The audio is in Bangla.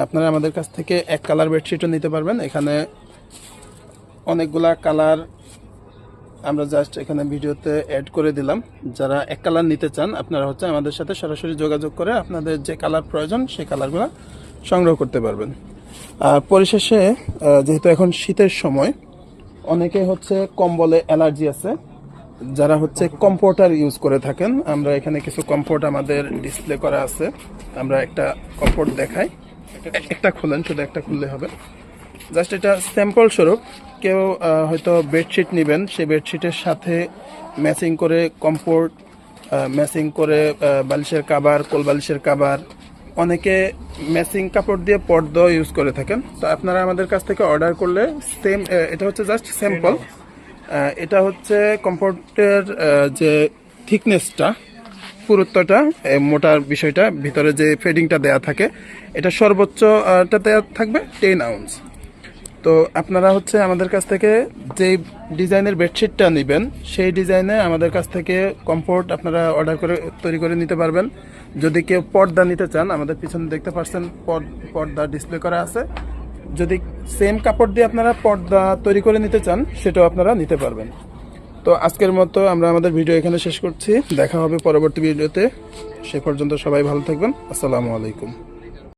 আপনারা আমাদের কাছ থেকে এক কালার বেডশিটও নিতে পারবেন। এখানে অনেকগুলা কালার আমরা জাস্ট এখানে ভিডিওতে অ্যাড করে দিলাম। যারা এক কালার নিতে চান আপনারা আমাদের সাথে সরাসরি যোগাযোগ করে আপনাদের যে কালার প্রয়োজন সেই কালারগুলো সংগ্রহ করতে পারবেন। আর পরিশেষে যেহেতু এখন শীতের সময়, অনেকে কম্বলে অ্যালার্জি আছে, যারা কমফোর্টার ইউজ করে থাকেন, আমরা এখানে কিছু কমফোর্ট আমাদের ডিসপ্লে করা আছে। আমরা একটা কমফোর্ট দেখাই, একটা খুলেন, শুধু একটা খুললে হবে। জাস্ট এটা স্যাম্পল স্বরূপ। কেউ হয়তো বেডশিট নেবেন, সেই বেডশিটের সাথে ম্যাচিং করে কমফোর্ট, ম্যাচিং করে বালিশের কাভার, কোল বালিশের কাভার, অনেকে ম্যাচিং কাপড় দিয়ে পর্দা ইউজ করে থাকেন। তো আপনারা আমাদের কাছ থেকে অর্ডার করলে সেম, এটা জাস্ট স্যাম্পল। এটা কমফোর্টের যে থিকনেসটা, পুরুত্বটা, মোটার বিষয়টা, ভিতরে যে ফেডিংটা দেয়া থাকে, এটা সর্বোচ্চটা দেয়া থাকবে 10 আউন্স। তো আপনারা আমাদের কাছ থেকে যে ডিজাইনের বেডশিটটা নেবেন সেই ডিজাইনে আমাদের কাছ থেকে কমফোর্ট আপনারা অর্ডার করে তৈরি করে নিতে পারবেন। যদি কেউ পর্দা নিতে চান, আমাদের পিছনে দেখতে পাচ্ছেন পর্দা ডিসপ্লে করা আছে। যদি সেম কাপড় দিয়ে আপনারা পর্দা তৈরি করে নিতে চান, সেটাও আপনারা নিতে পারবেন। তো আজকের মতো আমরা আমাদের ভিডিও এখানে শেষ করছি। দেখা হবে পরবর্তী ভিডিওতে। সে পর্যন্ত সবাই ভালো থাকবেন। আসসালামু আলাইকুম।